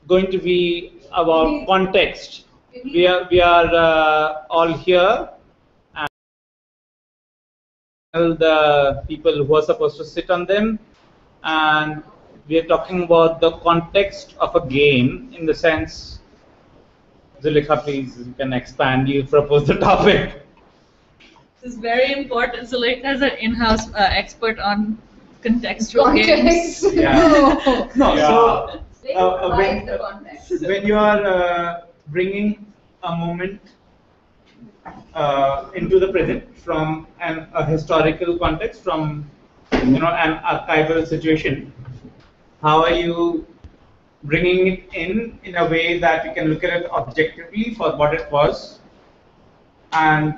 going to be about context. We are all here, and the people who are supposed to sit on them, and we are talking about the context of a game in the sense. Zulekha, please, you can expand. You propose the topic. This is very important. Zulekha is an in-house expert on contextual games. Yeah. No, Yeah. so when you are bringing a moment into the present from a historical context, from an archival situation, how are you bringing it in a way that you can look at it objectively for what it was, and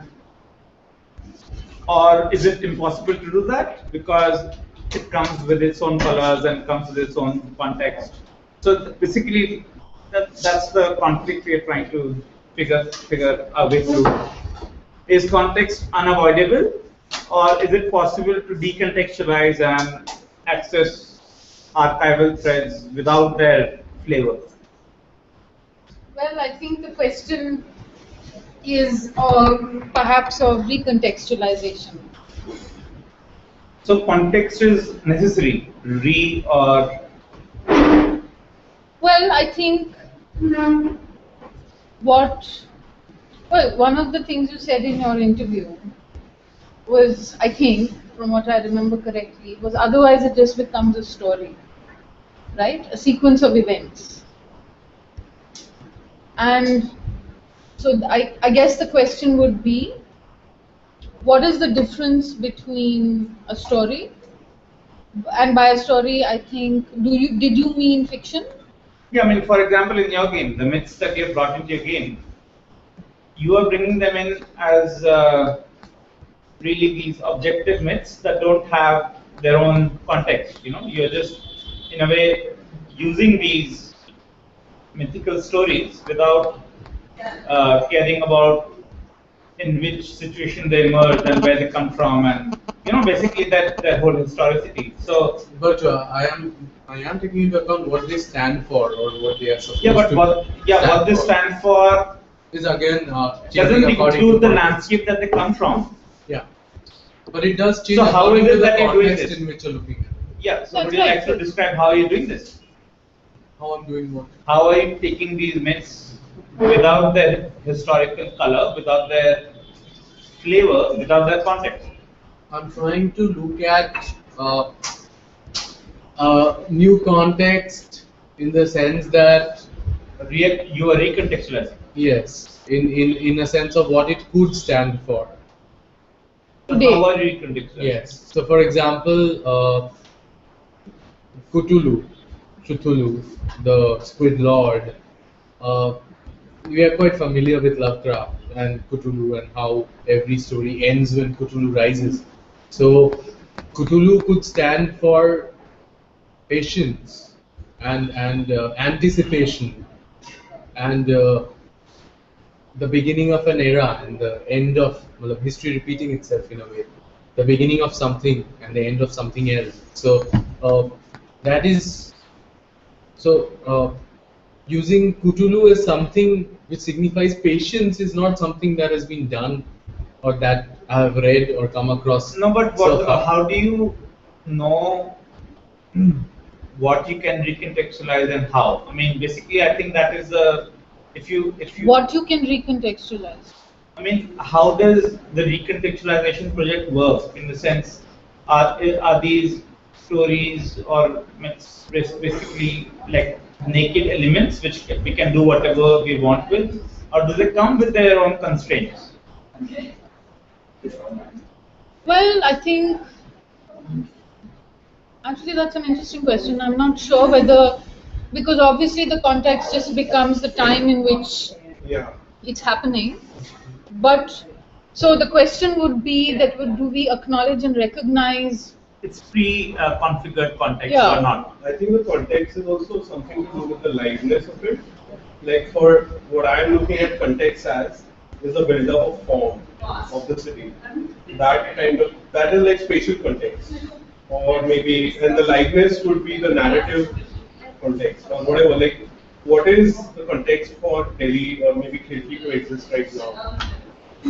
or is it impossible to do that because it comes with its own colors and comes with its own context? So basically, that's the conflict we are trying to figure our way through. Is context unavoidable, or is it possible to decontextualize and access archival threads without their flavor? Well, I think the question is perhaps of recontextualization. So context is necessary, or? Well, I think one of the things you said in your interview was, I think, from what I remember correctly, was otherwise it just becomes a story, right? A sequence of events. And so I guess the question would be, what is the difference between a story? And by a story, I think, did you mean fiction? Yeah, I mean, for example, in your game, the myths that you have brought into your game, you are bringing them in as really these objective myths that don't have their own context. You're just, in a way, using these mythical stories without caring about in which situation they emerged and where they come from, and basically that whole historicity. So, but I am taking into account what they stand for or what they are supposed what they stand for is again doesn't include the landscape that they come from. Yeah, but it does change. So how is it that you're doing this? In which you're looking at. Yeah. So would you like to describe how you're doing this? How I'm doing what? How are you taking these myths without their historical color, without their flavor, without their context? I'm trying to look at new context in the sense that you are recontextualizing. Yes, in a sense of what it could stand for. Today. How are you recontextualizing? Yes. So, for example, Cthulhu, the Squid Lord. We are quite familiar with Lovecraft and Cthulhu and how every story ends when Cthulhu rises. So Cthulhu could stand for patience and anticipation and the beginning of an era and the end of history repeating itself in a way. The beginning of something and the end of something else. So that is using Cthulhu as something which signifies patience is not something that has been done or that I have read or come across. No, but how do you know what you can recontextualize and how? I mean, basically, I think that is if you what you can recontextualize. I mean, how does the recontextualization project work? In the sense, are these stories or myths basically like naked elements which we can do whatever we want with, or do they come with their own constraints? Well, I think actually that's an interesting question. I'm not sure whether, because obviously the context just becomes the time in which it's happening. But so the question would be that do we acknowledge and recognize it's pre-configured context or not? I think the context is also something to do with the liveness of it. Like for what I'm looking at context as is a build-up of form of the city. That is like spatial context, or maybe and the liveness would be the narrative context or whatever. Like what is the context for Delhi or maybe Khilji to exist right now?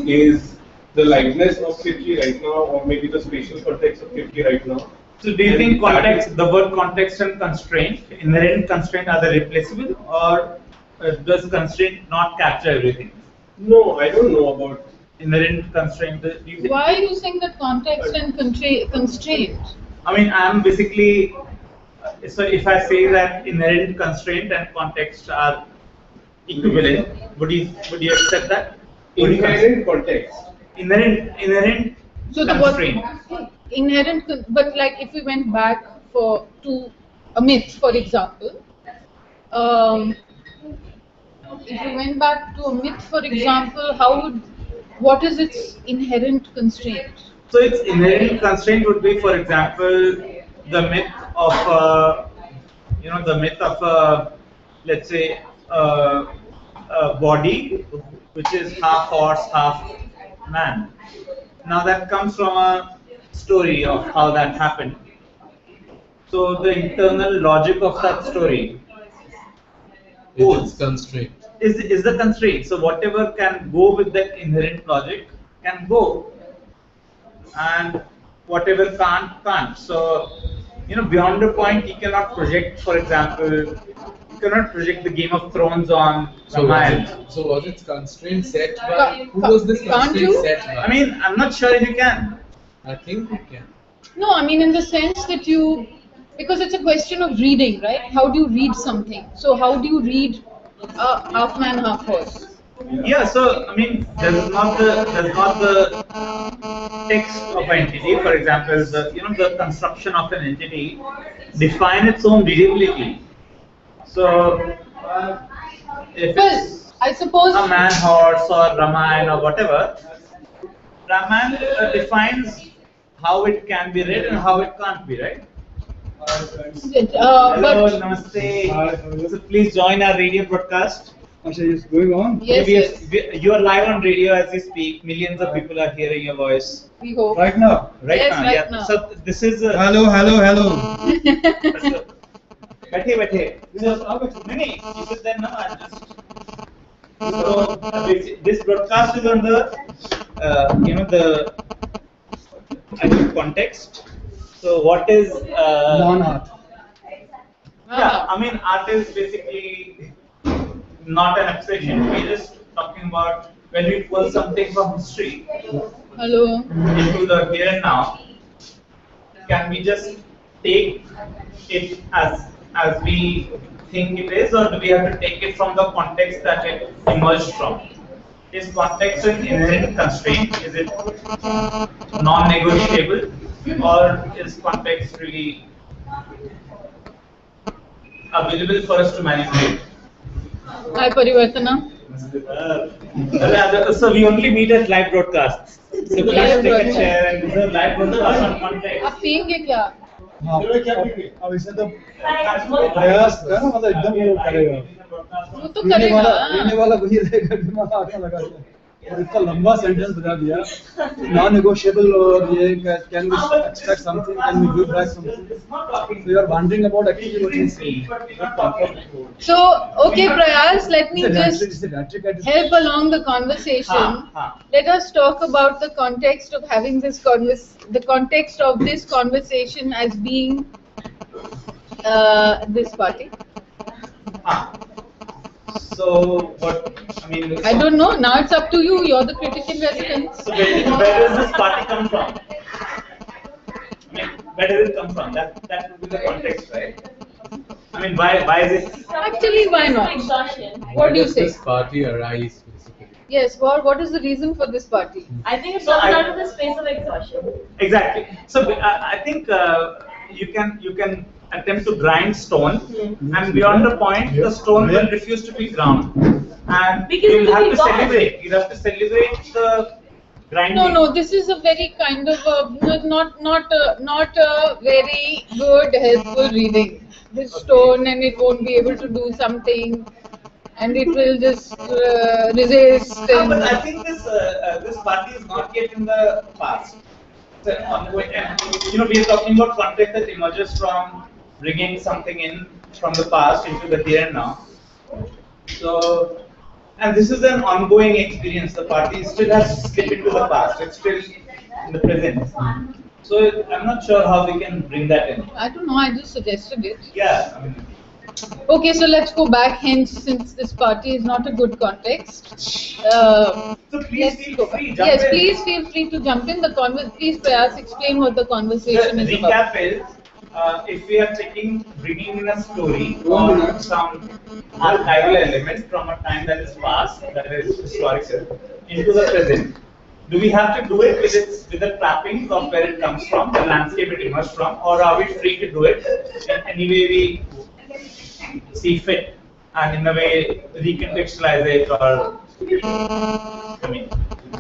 Is the liveness of Khilji right now, or maybe the spatial context of Khilji right now? So do you think context, the word context and constraint, inherent constraint, are they replaceable, or does constraint not capture everything? No, I don't know about Inherent constraint. Do you think? Why are you saying that context and constraint? I mean, I'm basically, so if I say that inherent constraint and context are equivalent, would you accept that? inherent context. Inherent So the constraint. but like if we went back to a myth, for example, if we went back to a myth, for example, what is its inherent constraint? So its inherent constraint would be, for example, the myth of let's say a body which is half horse, half man. Now that comes from a story of how that happened. So the internal logic of that story It's constraint. is the constraint. So whatever can go with that inherent logic can go, and whatever can't. So beyond a point, you cannot project. For example, you cannot project the Game of Thrones on Ramayana. So was its constraint set by? Who was this Can't constraint you? set by? I mean, I'm not sure if you can. I think we can. No, I mean in the sense that because it's a question of reading, right? How do you read something? So how do you read half man, half horse? Yeah. So I mean, there's not the text of an entity. For example, the construction of an entity define its own readability. So if Well, it's I suppose a man, horse, or Ramayana or whatever, Ramayana defines how it can be read and how it can't be, right? Hello, but namaste. Hi, how are you? So please join our radio broadcast. Asha, is going on? yes, You are live on radio as we speak. Millions of people are hearing your voice we hope. Right now? right Yes, now. right Yeah. now. So this is Hello. बैठे. So, नहीं, you said that no, I just. So this broadcast is on the the context. So what is Non-art. yeah, I mean, art is basically not an abstraction. We're just talking about when we pull something from history Hello. into the here and now. Can we just take it as we think it is, or do we have to take it from the context that it emerged from? Is context an inherent constraint? Is it non-negotiable, or is context really available for us to manipulate? Hi, Parivartana. So we only meet at live broadcasts. So please Live take a broadcast. chair and this is a live broadcast on context. आप पियेंगे क्या? हाँ, अब इसमें तो प्रयास है ना, मतलब एकदम वो करेगा। वो तो करेगा। पीने वाला वही रहेगा, दिमाग आगे लगा दिया। और इतना लंबा सेंटेंस बता दिया, non-negotiable और ये can we expect something, can we give back something? So you are wondering about actually what is saying. So, okay, Prayas, let me just It's a rhetoric at its help along the conversation. Let us talk about the context of having the context of this conversation as being this party. So what I mean? I don't know. Now it's up to you. You're the critic in residence. So where does this party come from? I mean, where does it come from? That would be the context, right? I mean, why is it? Actually, why not? Exhaustion. What do you does say? this party arise basically? Yes. What is the reason for this party? I think it So comes I- out of the space of exhaustion. Exactly. So I think you can attempt to grind stone, and beyond a point, the stone will refuse to be ground, and Because you'll it will have be to gone. celebrate. You'll have to celebrate the grinding. No. This is a very kind of not a very good helpful reading. This stone and it won't be able to do something, and it will just resist. But I And think this party is not yet in the past. It's an ongoing, and we are talking about context that emerges from bringing something in from the past into the here and now. So, and this is an ongoing experience. The party still has to slip into the past. It's still in the present. So I'm not sure how we can bring that in. I don't know, I just suggested it. Yeah, I mean, Okay, so let's go back, hence, since this party is not a good context. so please Let's feel go free. back. Jump Yes, in. please feel free to jump in. Please, Prayas, explain what the conversation The is about. recap is, if we are bringing in a story or some archival element from a time that is past, that is historical, into the present, do we have to do it with the trappings of where it comes from, the landscape it emerged from, or are we free to do it in any way we see fit, and in a way recontextualize it, or I mean,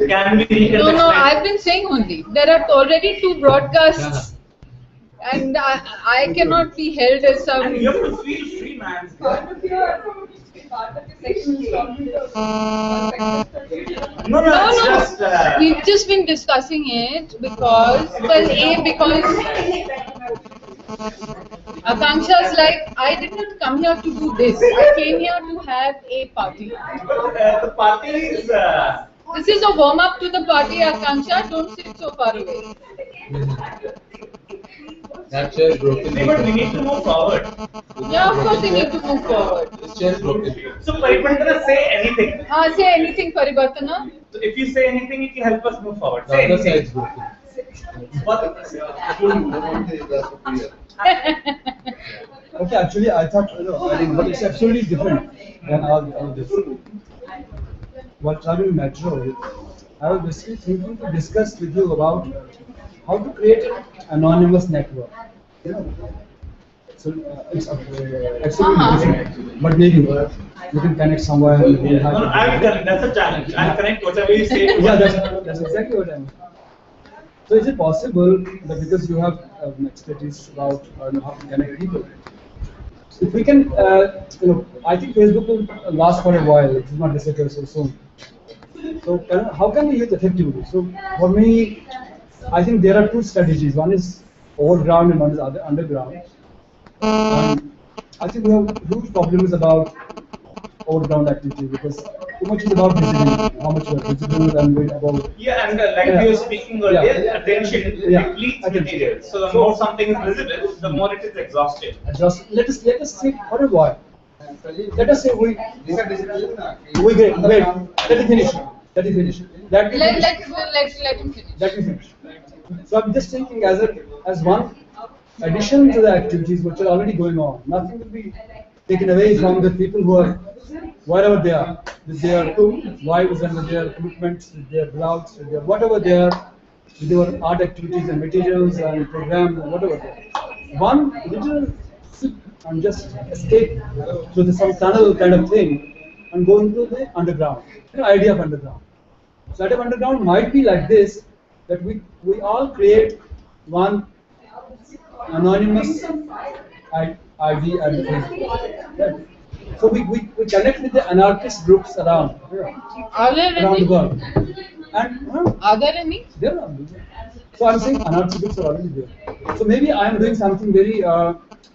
can we recontextualize? No, I've been saying only. There are already 2 broadcasts, and I cannot be held as some. And you have to feel free, man. No, it's just. We've just been discussing it because, well, because Akanksha's like, I did not come here to do this. I came here to have a party. The party is. This is a warm up to the party, Akanksha. Don't sit so far away. That chair is broken. But we need to move forward. Yeah, of course we need to move forward. This chair is broken. So Paribartana, say anything. Say anything, Paribartana. So if you say anything, it will help us move forward. The Say other side anything. is broken. Okay, actually, I thought, I mean, but it's absolutely different than all this. While traveling metro, I was basically thinking to discuss with you about how to create an anonymous network. You know, so it's absolutely different. But maybe you can connect somewhere. And you have No, I will connect. That's a challenge. I'll connect whatever you say. yeah, that's exactly what I'm. So is it possible that because you have expertise about how to connect people, if we can, I think Facebook will last for a while. It will not disappear so soon. So how can we use effectively? So for me, I think there are 2 strategies. One is overground and one is underground. I think we have huge problems about overground activity because too much is about visibility, how much you are visible and about. Yeah, and like you were speaking earlier, attention depletes attention. material. So the more something is visible, the more it is exhausted. Let us say for a while. Let us say we get wait. Let me finish. Let me finish. Let him finish. Let me finish. So I'm just thinking as one addition to the activities which are already going on. Nothing will be taken away from the people who are wherever they are, with their wives and with their commitments, with their blogs, with their whatever they are, with their art activities and materials and programs and whatever they are. One little sip and just escape through some tunnel kind of thing and go into the underground. The idea of underground. So that of underground might be like this, that we all create one anonymous ID at the Facebook. Right? So we connect with the anarchist groups around Are the there world. any? And Are there any? there are. So I'm saying anarchist groups are already there. So maybe I'm doing something very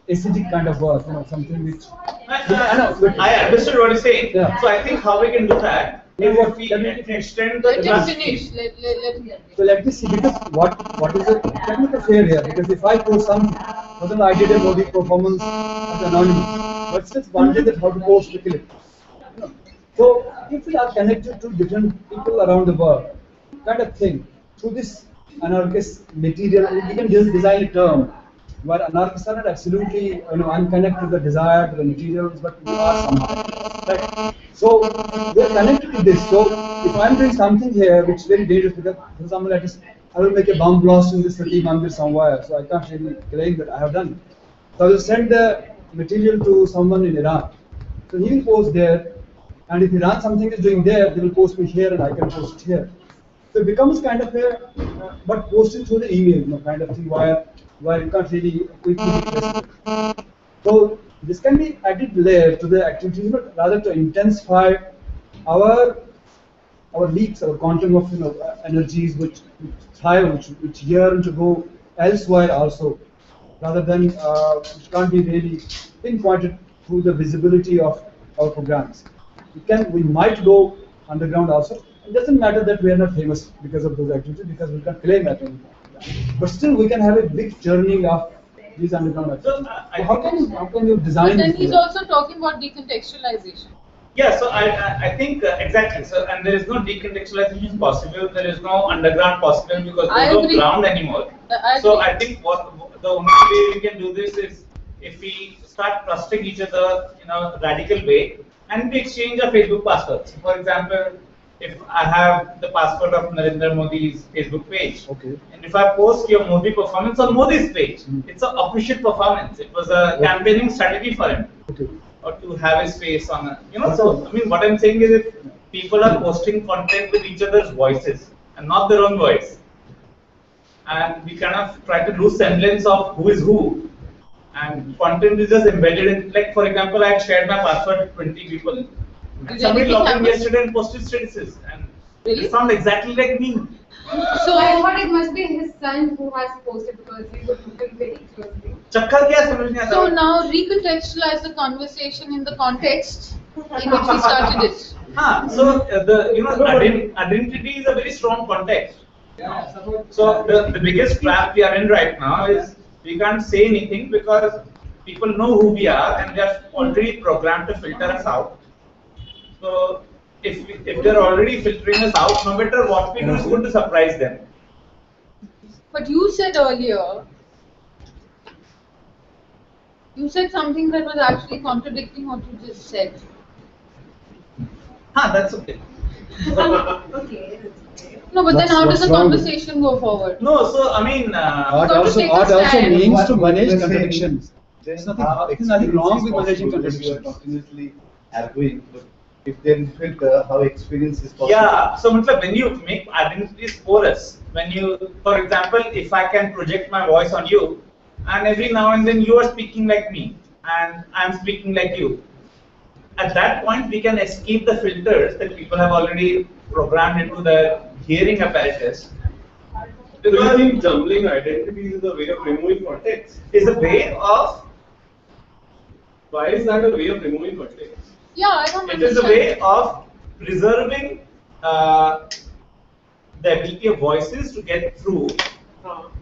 aesthetic kind of work, something which. I understood what you're saying. Yeah. So I think how we can do that is if we extend the Let him trust. finish. Let him finish. So let me see, because what is the technical fair here? Because if I post something, for example, I did a Modi performance as anonymous, but still wondering that how to post the clip. So if we are connected to different people around the world, kind of thing, through this anarchist material, we can just design a term where anarchists are not absolutely unconnected to the desire, to the materials, but we are somehow. Right? So we are connected to this. So if I'm doing something here which is very dangerous, because for example, I will make a bomb blast in this Sati Mandir somewhere, so I can't really claim that I have done it. So I will send the material to someone in Iran. So he will post there, and if Iran something is doing there, they will post me here and I can post here. So it becomes kind of a, but posted through the email, kind of thing where you can't really quickly request it. So this can be added layer to the activities, but rather to intensify our leaks, our quantum of energies which thrive, which yearn to go elsewhere also, rather than which can't be really pinpointed through the visibility of our programs. we might go underground also. It doesn't matter that we are not famous because of those activities, because we can claim that anymore. But still, we can have a big journey of these underground activities. So how can you But design? then it? he's also talking about decontextualization. Yeah, so I think exactly. So and there is no decontextualization possible. There is no underground possible because I there's no agree. ground anymore. I So agree. I think the only way we can do this is if we start trusting each other in a radical way and we exchange our Facebook passwords. For example, if I have the password of Narendra Modi's Facebook page, Okay. and if I post your Modi performance on Modi's page, it's an official performance. It was a campaigning strategy for him. Okay. Or to have his face on a, so I mean, what I'm saying is if people are posting content with each other's voices and not their own voice, and we kind of try to lose semblance of who is who, and content is just embedded in, like for example, I had shared my password with 20 people, and Did somebody anything logged in happen? yesterday and posted statuses, and Really? it sounds exactly like me. So I thought it must be his son who has posted because we would look at very closely. Chakkar kya samajh nahi aata? So now recontextualize the conversation in the context in which we started it. So the identity is a very strong context. So the biggest trap we are in right now is we can't say anything because people know who we are and they are already programmed to filter us out. So if they're already filtering us out, no matter what we do, it's going to surprise them. But you said earlier, you said something that was actually contradicting what you just said. That's okay. Okay. No, but then how does What's the wrong with conversation go forward? No, so I mean, Art Got to also, take a art also stand. means to manage Then contradictions. There's nothing wrong with managing because you are contradictions. continuously arguing, but if then filter how experience is possible. yeah, so matlab, when you make identities porous, when you, for example, if I can project my voice on you, and every now and then you are speaking like me, and I'm speaking like you, at that point we can escape the filters that people have already programmed into the hearing apparatus. Do you think jumbling identities is a way of removing context? Is a way of, Why is that a way of removing context? Yeah, I don't it is a way of preserving the ability of voices to get through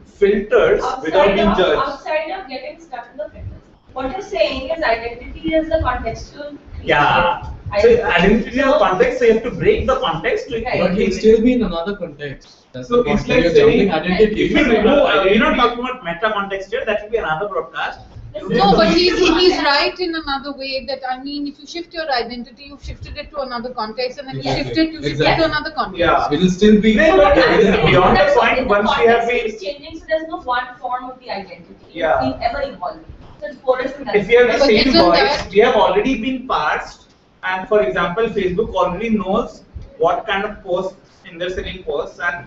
filters without being judged. Outside of getting stuck in the filters. What you're saying is identity is the contextual. Yeah. So identity is context, so you have to break the context to Right. But he'll still be in another context. That's So the it's point. like You're saying- jumping identity. If you remove, we're not talking about meta context here, that will be another broadcast. No, but he's right in another way that I mean, if you shift your identity, you've shifted it to another context, and then you Exactly. shift it to Exactly. another context. Yeah. It'll still be. No, but That's beyond the that's point, okay. once we have been, Context is changing, so there's no one form of the identity. Yeah. It's ever evolving. So it's porous in that if we have the But same isn't voice, that- we have already been parsed, and for example, Facebook already knows what kind of posts in their selling posts, and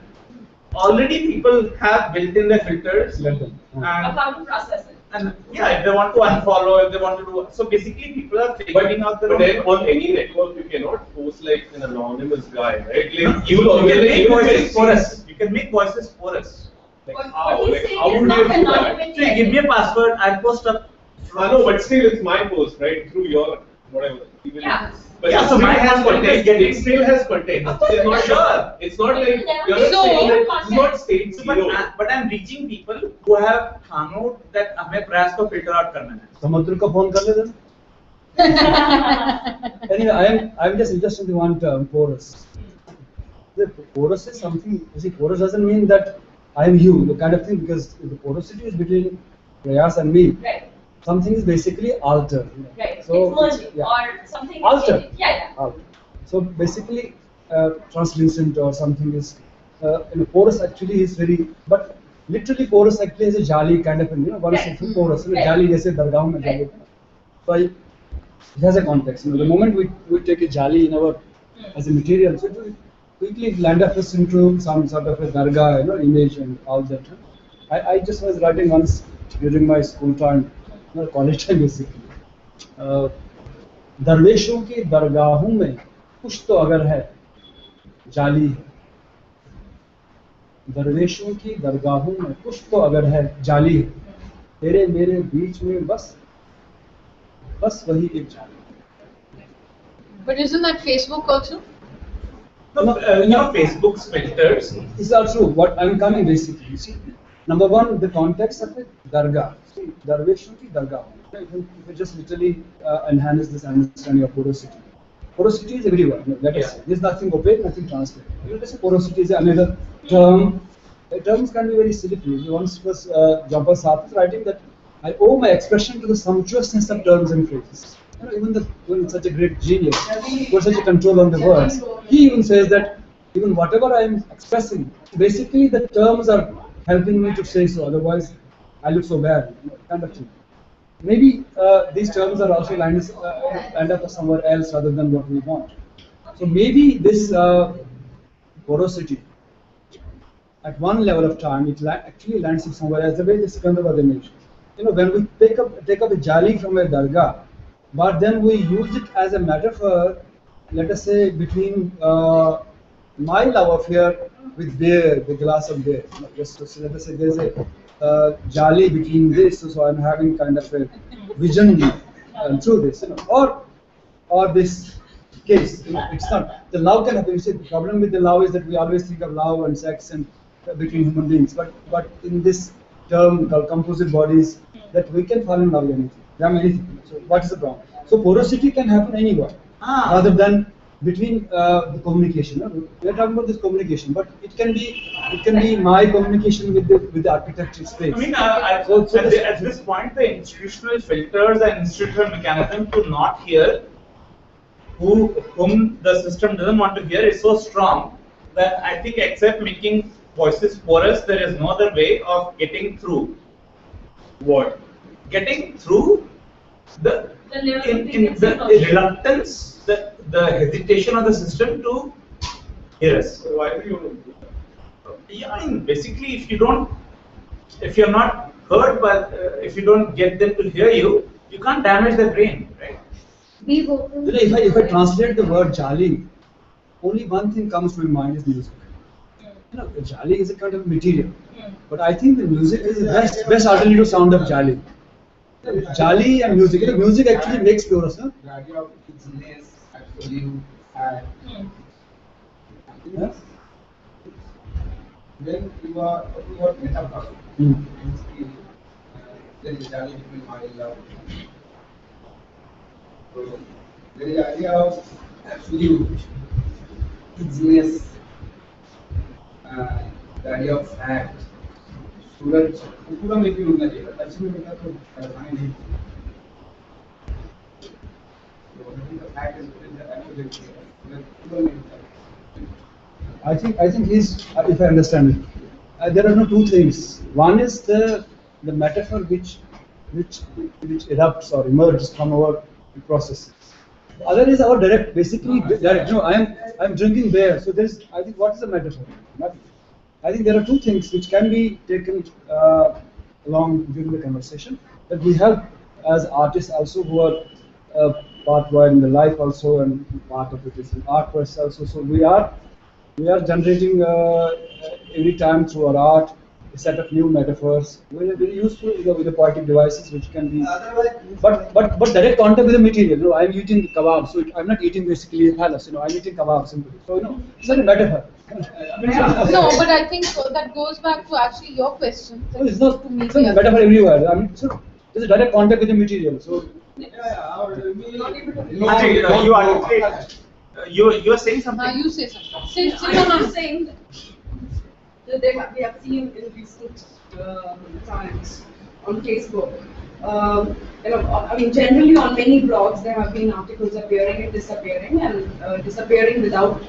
already people have built in their filters, Let them. and, How to process it. and yeah, if they want to unfollow, if they want to do, so basically people are figuring out their But then own. on any network you cannot post like an anonymous guy, right? Like You can make voices see- porous. You can make voices porous. Like What how? he's Like saying how is would not you do that? anonymity. So you give me a password, I'll post up. I know, but still it's my post, right? Through your whatever. Even Yeah. But Yeah, it so still mine has has context. context. It still has context. Of course, It's not sure. It's not like It will you're never not be saying zero that it's not state So, zero. but I'm reaching people who have found that हमें प्रयास को filter out करना है. समुद्र को phone कर ले then. Anyway, I'm just interested in one term, porous. The porous is something. You see, porous doesn't mean that I am you, the kind of thing, because the porosity is between Prayas and me. Right. Something is basically altered. Right. So it's merging yeah. or something. is Altered. changing. Yeah. Altered. So basically, translucent or something is, porous actually is very, but literally porous actually is a jali kind of, one Right. is porous, Right. jali jaise dargah mein jali. So it has a context. The moment we take a jali in our as a material, so it will quickly land us into some sort of a dargah, image and all that. I just was writing once during my school time, college time basically. दरवेशों की दरगाहों में कुछ तो अगर है जाली है, दरवेशों की दरगाहों में कुछ तो अगर है जाली है, तेरे मेरे बीच में बस वही एक जाली है. But isn't that Facebook also? No, Facebook's filters. These are true. What I'm coming basically, you see, number one, the context of it, dargah. See, darvish ki dargah. If you just literally enhance this understanding of porosity. Porosity is everywhere. Let us say. There's nothing opaque, nothing transparent. You just say porosity is another term. Terms can be very silly. Once was Jabbar Sahib writing that I owe my expression to the sumptuousness of terms and phrases. Even such a great genius, who has such a control on the words, he even says that even whatever I am expressing, basically the terms are helping me to say so. Otherwise, I look so bad, kind of thing. Maybe these terms are also end up somewhere else rather than what we want. So maybe this porosity, at one level of time, it actually lands somewhere else. The way the Sikandabad image. When we take up a jali from a dargah, but then we use it as a metaphor, let us say, between my love affair with beer, the glass of beer. Just to say, let us say there's a jali between this, so I'm having kind of a vision through this, or this case. It's not the love can happen. You see, the problem with the love is that we always think of love and sex and between human beings, but in this term called composite bodies, that we can fall in love with anything. So what is the problem? So porosity can happen anywhere, rather than between the communication. We are talking about this communication, but it can be my communication with the architecture space. I mean, at this point, the institutional filters and institutional mechanism to not hear whom the system doesn't want to hear is so strong that I think, except making voices porous, there is no other way of getting through. What? Getting through the reluctance, the hesitation of the system to hear us. Why do you? Yeah, I mean, basically, if you're not heard, but if you don't get them to hear you, you can't damage the brain, right? If I translate the word jali, only one thing comes to my mind is music. Jali is a kind of material, but I think the music is the best alternative sound of jali. Jali and music. Music actually makes porous. The idea of itchiness, absolute, and when you are talking about metaphor, there is jali between my love. So there is the idea of absolute itchiness, the idea of fact. सूरज पूरा में भी उड़ना चाहिए दक्षिण में तो पानी नहीं I think he's, if I understand it, there are no two things. One is the metaphor which erupts or emerges from our process. The other is our direct, basically direct. I'm drinking beer, so there's. I think what is the metaphor? I think there are two things which can be taken along during the conversation. That we have as artists also who are part wide in the life also, and part of it is in art process also. So we are generating every time through our art a set of new metaphors. Very useful with the poetic devices which can be. But direct contact with the material. I'm eating kebab, so I'm not eating basically a palace. I'm eating kebab simply. So it's not a metaphor. No, but I think that goes back to actually your question. It's not metaphor everywhere. I mean, so there's a direct contact with the material. So you are saying something. You say something. I'm saying that we have seen in recent times on Facebook. I mean, generally on many blogs there have been articles appearing and disappearing without,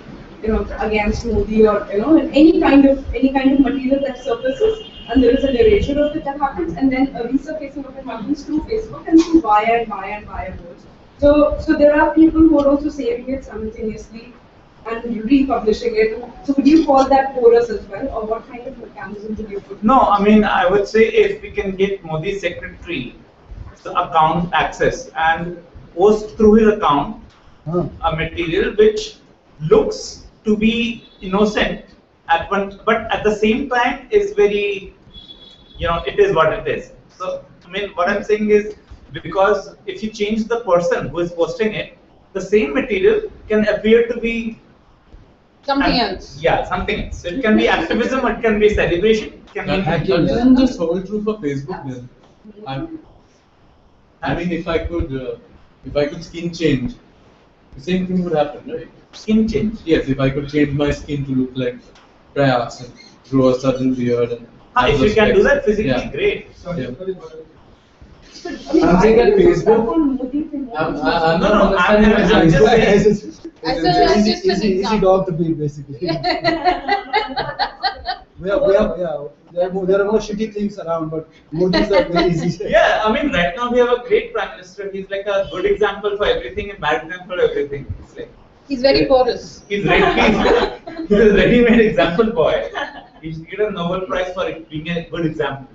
again, smoothie or any kind of material that surfaces, and there is a narration of it that happens, and then a resurfacing of it happens through Facebook and through via boards. So there are people who are also saving it simultaneously and republishing it. So would you call that porous as well, or what kind of mechanism would you put? No, I mean, I would say if we can get Modi's secretary the account access and post through his account a material which looks to be innocent at one, but at the same time is very, it is what it is. So I mean, what I'm saying is, because if you change the person who is posting it, the same material can appear to be Something else. Yeah, something else. So it can be activism, it can be celebration, it can be That doesn't just hold true for Facebook then. I mean, if I could skin change, the same thing would happen, right? Skin change. Yes, if I could change my skin to look like Prayas and grow a certain beard and. If you can do that physically, yeah. great. Yeah. I'm saying that Facebook. I'm not understanding. I'm just saying. As just an Easy example. dog to beat, basically. There are more shitty things around, but Modi's are very easy. Yeah, I mean, right now we have a great prime minister. He's like a good example for everything and bad example for everything. It's like He's very porous. he's a ready-made example boy. He should get a Nobel Prize for being a good example.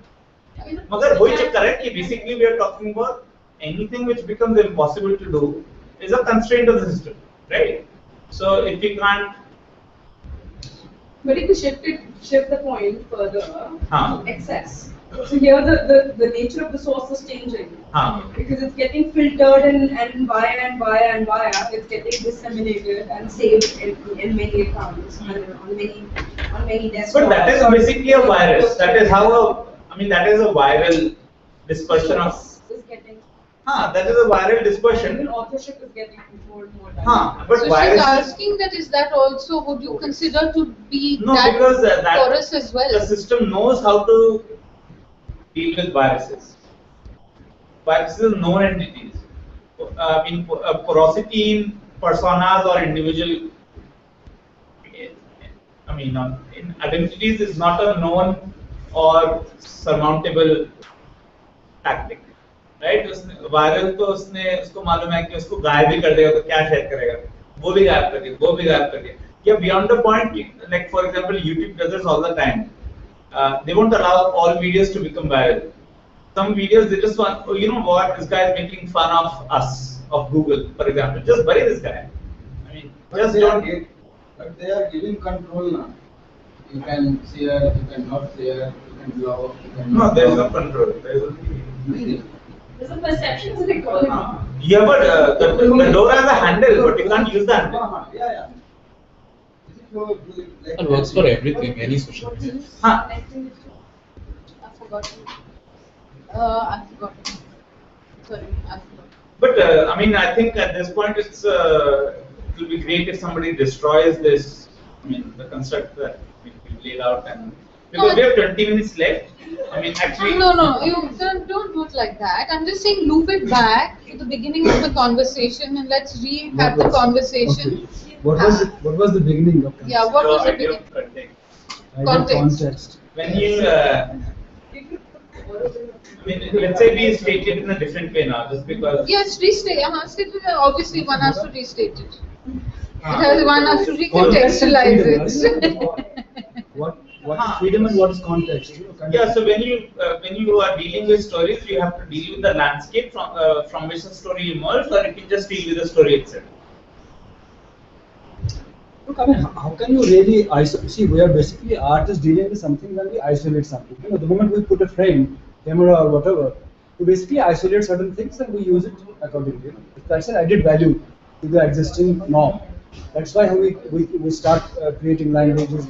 Magar वही चक्कर है कि basically we are talking about anything which becomes impossible to do is a constraint of the system, right? So if we can't. But if you shift the point further, Huh. excess. So here the nature of the source is changing. Huh. Because it's getting filtered and via, it's getting disseminated and saved in many accounts and on many desktops. But that is basically a virus. That is how that is a viral dispersion of. Is getting. That is a viral dispersion. Even authorship is getting controlled more. But So she's viruses. asking that is that also would you consider to be No, that because that porous as well? the system knows how to deal with viruses. Viruses are known entities. Porosity in personas or individual. In identities is not a known or surmountable tactic, right? Viral तो उसको मालूम है कि उसको गायब भी कर देगा तो क्या शेयर करेगा, वो भी गायब कर देगा, वो भी गायब कर देगा. Yeah, beyond the point, like for example, YouTube does this all the time. They won't allow all videos to become viral. Some videos they just want, oh, you know what, this guy is making fun of us, of Google, for example. Just bury this guy. But they are giving control now. You can share, you can not share, you can block, you can No, not there is no block. control. Really? There's a perception that they call it. Yeah, but the door has a handle, but you can't use the handle. Yeah. It works for everything, any social media. I forgot. I forgot. Sorry, I forgot. But I think at this point it will be great if somebody destroys this. The construct that we laid out, and because we have 20 minutes left. Actually. No, you don't do it like that. I'm just saying loop it back to the beginning of the conversation and let's have the conversation. Okay. What was the beginning of? Yeah, what was the idea beginning? of Context. When you, let's say we state it in a different way now, just because. Yes, restate. Obviously, one has to restate it. One has to recontextualize it. What is freedom and what is context? Yeah, so when you are dealing with stories, you have to deal with the landscape from which the story emerged, or you can just deal with the story itself. Look, how can you really isolate? See, we are basically artists dealing with something when we isolate something. The moment we put a frame, camera, or whatever, we basically isolate certain things and we use it accordingly. That's an added value to the existing norm. That's why we start creating languages.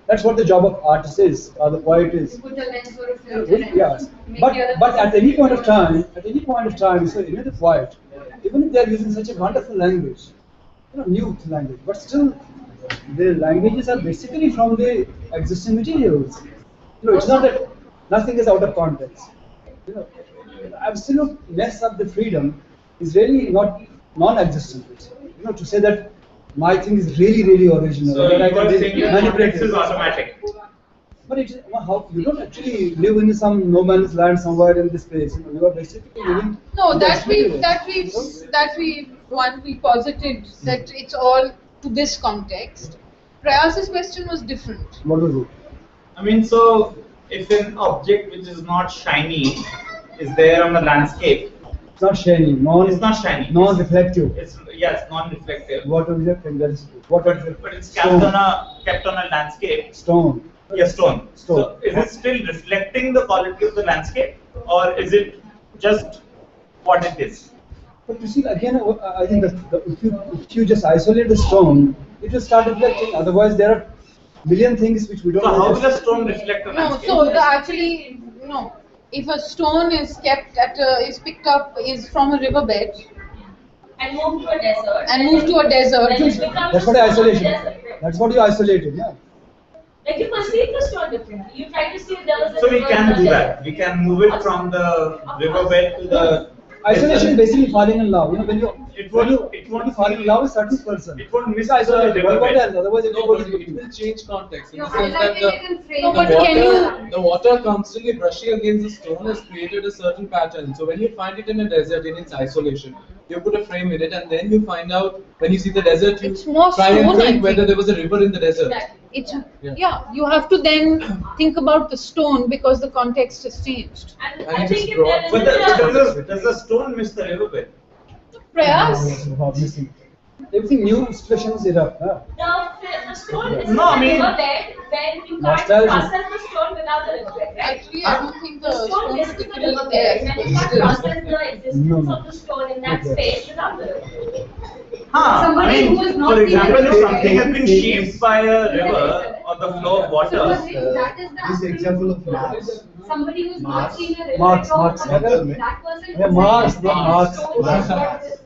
That's what the job of artist is, or the poet is. Put a lens or a filter. Yes, but at any point of time, so even the poet, even if they are using such a wonderful language, new language, but still, the languages are basically from the existing materials. It's not that nothing is out of context. Absoluteness of the freedom is really not non-existent. To say that my thing is really, really original. So that I you are can saying manipulate this is it. automatic. But how you don't actually live in some no man's land somewhere in this place. You are basically living. No, in the that experience. we posited that it's all to this context. Prayas's question was different. What was it? So if an object which is not shiny is there on the landscape, it's not shiny. It's not shiny. Non-reflective. It's non-reflective. What object? But it's kept on a landscape. Stone. Yeah, stone. So is it still reflecting the quality of the landscape, or is it just what it is? But you see, again, I think that if you just isolate the stone, it will start reflecting. Otherwise, there are million things which we don't. So how notice. will a stone reflect on No, landscape? so no. If a stone is kept is picked up is from a riverbed And move to a desert. and moved to a desert, Then it becomes That's a what stone isolation. desert. That's what you isolated, yeah. Like you perceive the stone differently. You try to see if there was a So we river can in the do desert. that. We can move it from the riverbed to the Isolation basically falling in love. You know, when you It won't- when you fall in love with certain person. It won't miss It's isolated. the What riverbed. else? Otherwise, No, everybody but is it looking. will change context in You're the sense that highlighting it in frame. No, but can the water constantly brushing against the stone has created a certain pattern. So when you find it in a desert in its isolation, you put a frame in it, and then you find out when you see the desert, you It's more try and stone, I think think. whether there was a river in the desert. Exactly. it's Yeah. you have to then think about the stone because the context has changed. And And I it think is if broad. there is But a does the stone miss the riverbed? Prayas. Missing. Everything new situation is erupt. Huh? the stone is No, I mean- in the riverbed when you can't Nostalgia. process the stone without the riverbed, right? Actually, I don't think the The stone stone is in the particularly riverbed there. when you can't process the existence No, no. of the stone in that Okay. space without the riverbed. Somebody I mean, who is not for example, seen if the something has been riverbed. shaped by a river or the flow of water, Suppose that is the This absolute example of truth. Mars. Somebody who's not Mars. seen a river Marx, at all, Marx. that person Yeah, Mars, is not Marx. stone Mars.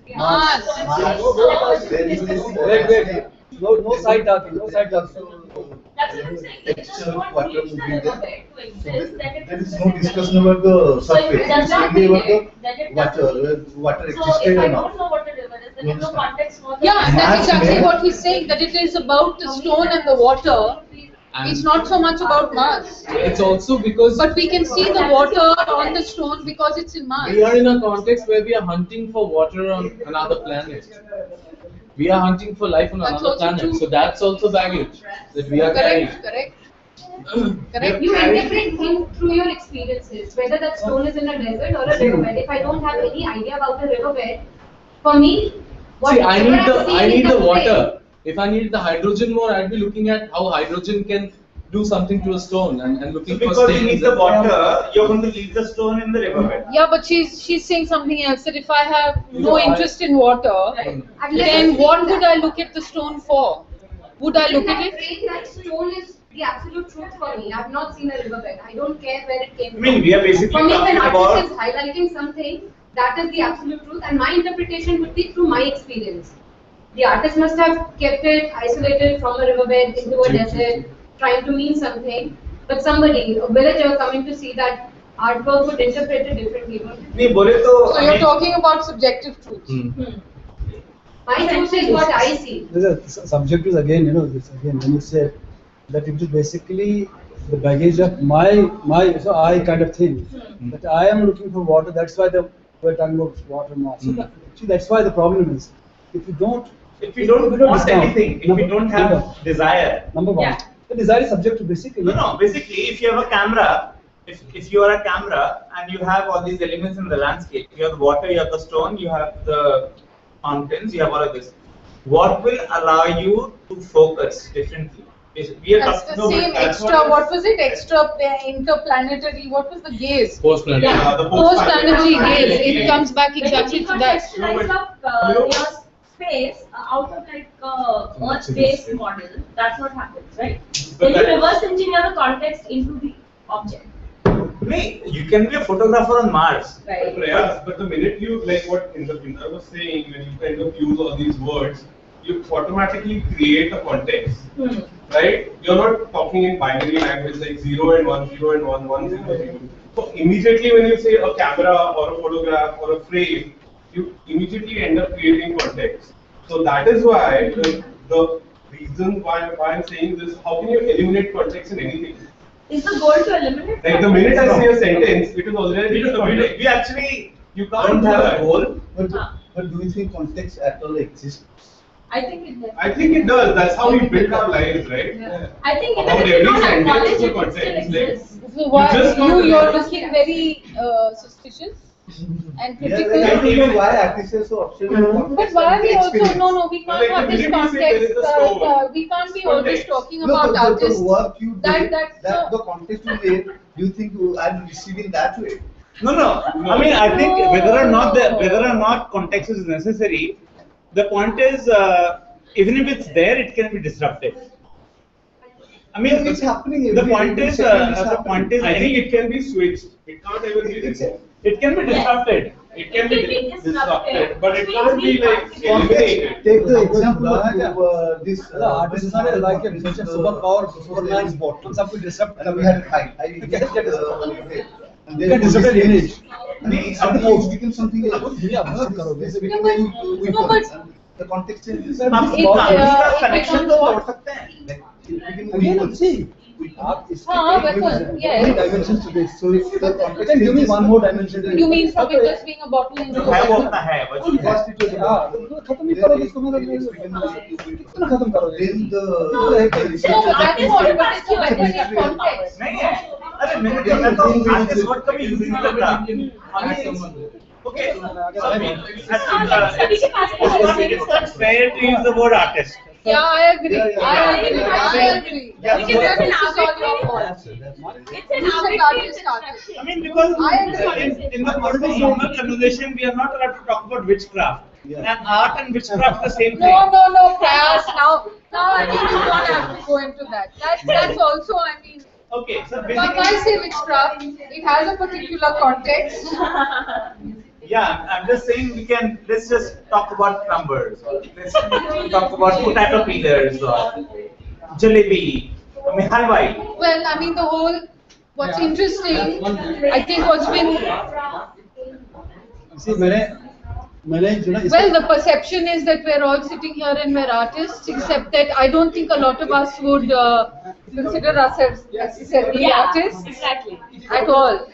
yeah. Mars. There is this, Wait. No side talking. No side talking. That's what I'm saying. If the Texture stone of water needs the moving there. riverbed to exist, then it There is is no discussion about the So if it surface. does It's not only need about it, then it the water, doesn't. where water So existed if I or don't not. know what a river is, then You there's no understand? context for the Yeah, and that's Mars exactly may- what he's saying, that it is about the stone and the water. And It's not so much about Mars. it's also because But we can see the water on the stone because it's in Mars. we are in a context where we are hunting for water on another planet. We are hunting for life on That's another also planet. true. So that's also baggage that we are carrying. Correct. Correct. You interpret things through your experiences, whether that stone is in a desert or a riverbed. If I don't have any idea about the riverbed, for me, See, I need whatever I'm the I seeing need in the frame- water. If I need the hydrogen more, I'd be looking at how hydrogen can do something to a stone and so looking for because you stains need the and- water, you're going to leave the stone in the riverbed. Yeah, but she's saying something else, that if I have no No, I- interest in water, Unless then I've what seen would that. I look at the stone for? Would I look at it? That stone is the absolute truth for me. I've not seen a riverbed. I don't care where it came I from. mean, we are basically For me, if an talking artist is about. highlighting something, that is the absolute truth, and my interpretation would be through my experience. The artist must have kept it isolated from a riverbed into a desert, trying to mean something. But somebody, a villager coming to see that artwork would interpret it differently. नहीं बोले तो So you're talking about subjective truth. My truth is what I see. There's a subject is again, this again when you say that it is basically the baggage of my so I kind of thing that I am looking for water. That's why we're talking about water mass. So actually, that's why the problem is if you don't want discount, anything, if you don't have desire. Number one, Yeah. the desire is subjective basically. No, basically, if you have a camera, if you are a camera and you have all these elements in the landscape, you have the water, you have the stone, you have the mountains, you have all of this. What will allow you to focus differently? We are That's talking the about same that's extra, what was it? Extra interplanetary, what was the gaze? Post-planetary. Yeah, the Post-planetary post-planetary gaze. It comes back exactly to that. Contextualize up your space out of like Earth-based model. That's what happens, right? Then you reverse engineer the context into the object. You can be a photographer on Mars. Right. Prayas, but the minute you, like what Indra was saying, when you kind of use all these words, you automatically create a context, right? You're not talking in binary language like 0 and 1, 0 and 1, 1, 0, 0. So immediately when you say a camera or a photograph or a frame, you immediately end up creating context. So that is why the reason why I'm saying this, how can you eliminate context in anything? Is the goal to eliminate? Like the minute I say a sentence, it is already the context. We actually You don't can't do have a that. goal. But do you think context at all exists? I think it does. I think it does. That's how we build our lives, right? I think even About if you every don't sentence acknowledge is a it, it still context, like- exists. So why just can't you're remember. looking very suspicious and Yeah, critical. I don't know why artists are so obsessed with context. But why are we and also, experience. no, we can't Like, have the this minute you say there context, is a stone, we can't be always context. talking No, about the artists. work you That- did, that's that the- the context you made, do you think I'm receiving that way? No. I mean, I think whether or not context is necessary, the point is, even if it's there, it can be disrupted. I mean, it's happening. The point is, I think it can be switched. It can't ever be disrupted. It can be disrupted. It can be disrupted, but it can't be like eliminated. Take the example of this. Artists are like a superpower, Superman's bot. हम सबको disrupt And we had high. You can get And You can disrupt an image. At the most, become something else. दुनिया absurd करोगे. This became when you No, but- the context changes. Connection तो तोड़ सकते हैं. Again, see, आप इसके हाँ, कई बिल्कुल, yes. dimensions to this. So if the context Then give me changes, one more dimension. to You it. mean from it just being a bottle into है वो a अपना है वो First it was खत्म ही करोगे इसको मतलब कितना खत्म करोगे? then the No, I think what but it's whether it's context. नहीं है. अरे मैंने देखा तो आर्टिस्ट वर्ड कभी यूज नहीं करता. Okay. So, I mean, it's fair to use the word artist. Yeah, I agree. I agree. Yeah, Because this is all your fault. It's an You said artist. I mean, because I agree. in the course of normal conversation, we are not allowed to talk about witchcraft. And art and witchcraft are the same thing. No, Prayas. Now I think you don't have to go into that. That's also, I mean. Okay, so When I basically, say witchcraft, it has a particular context. yeah, I'm just saying let's just talk about numbers, or let's talk about potato peelers, or jalebi, I mean halwai. Well, I mean what's interesting, I think what's been, See, मैंने जो ना well, the perception is that we're all sitting here and we're artists, except that I don't think a lot of us would consider ourselves necessarily artists Exactly. at all.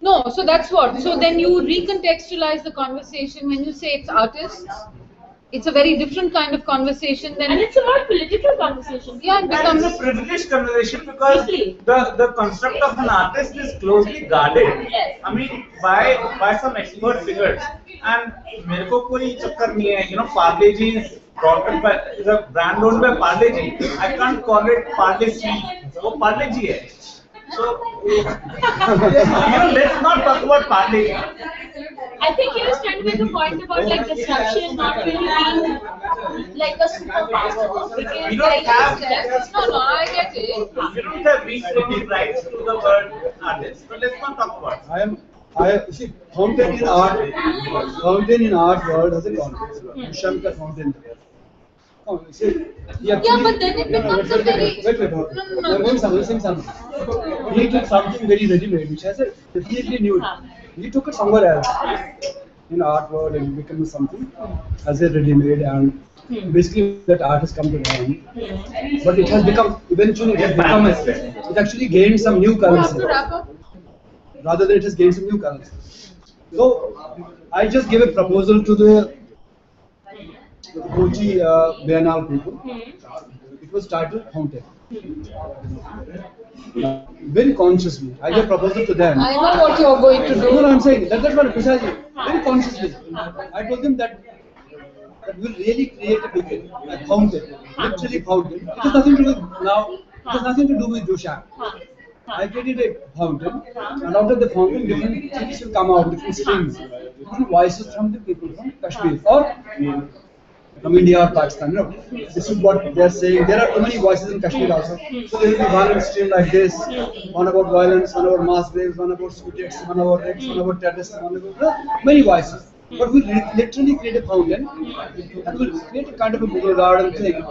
No, so that's what. So then you recontextualize the conversation when you say it's artists. It's a very different kind of conversation than. And it's a more political conversation. Yeah, it And becomes. it's a privileged conversation because Exactly. the construct of an artist is closely guarded. Yes. I mean, by some expert figures. And मेरे को कोई चक्कर नहीं है, you know, Parle G is a brand owned by Parle G. I can't call it Parle C. वो Parle G है. So, you know, let's not talk about Parle G. I think he was trying to make a point about like disruption not really being like a superpower because We don't have No, I get it. we don't have reclaiming rights to the word artist. So let's not talk about it. I see fountain in art world has a context. Duchamp का fountain. Oh, see, Yeah, but then it becomes a very. Wait. I'm saying something. He took something very ready-made, which has a definitely new. He took it somewhere else in art world and become something as a ready-made, and basically that art has come to an end. But it has become eventually it actually gained some new You have currency. to wrap up. Rather than it has gained some new currency. So I just gave a proposal to the Kochi Biennale people. It was titled Fountain. Very consciously, I gave a proposal to them. I know what you're going to No, do. I'm saying that's what precisely. Very consciously, I told them that we'll really create a beacon, a fountain, literally fountain. It has nothing to do with now. It has nothing to do with Duchamp. I created a fountain, and out of the fountain, different things will come out, different streams, different voices from the people from Kashmir or from India or Pakistan. No, this is what they are saying. There are too many voices in Kashmir also. So there will be one stream like this, one about violence, one about mass graves, one about suicides, one about rapes, one about terrorists, one about many voices. But we literally create a fountain, and we'll create a kind of a Mughal garden thing.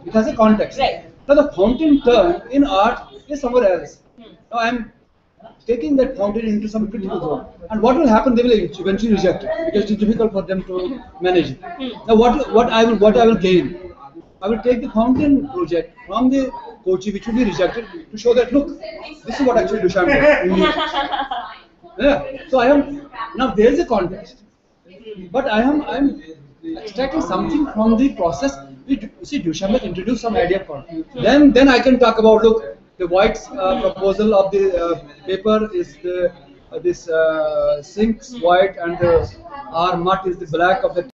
It has a context. Now the fountain term in art is somewhere else. Now I am taking that fountain into some critical zone. And what will happen? They will eventually reject it because it's difficult for them to manage it. Now what I will gain? I will take the fountain project from the Kochi, which will be rejected, to show that look, this is what actually Duchamp did. Yeah. So now there is a context, but I am extracting something from the process. You see, Duchamp has introduced some idea of context. Then I can talk about, look, the White's proposal of the paper is this Sink's white and the R Mutt is the black of the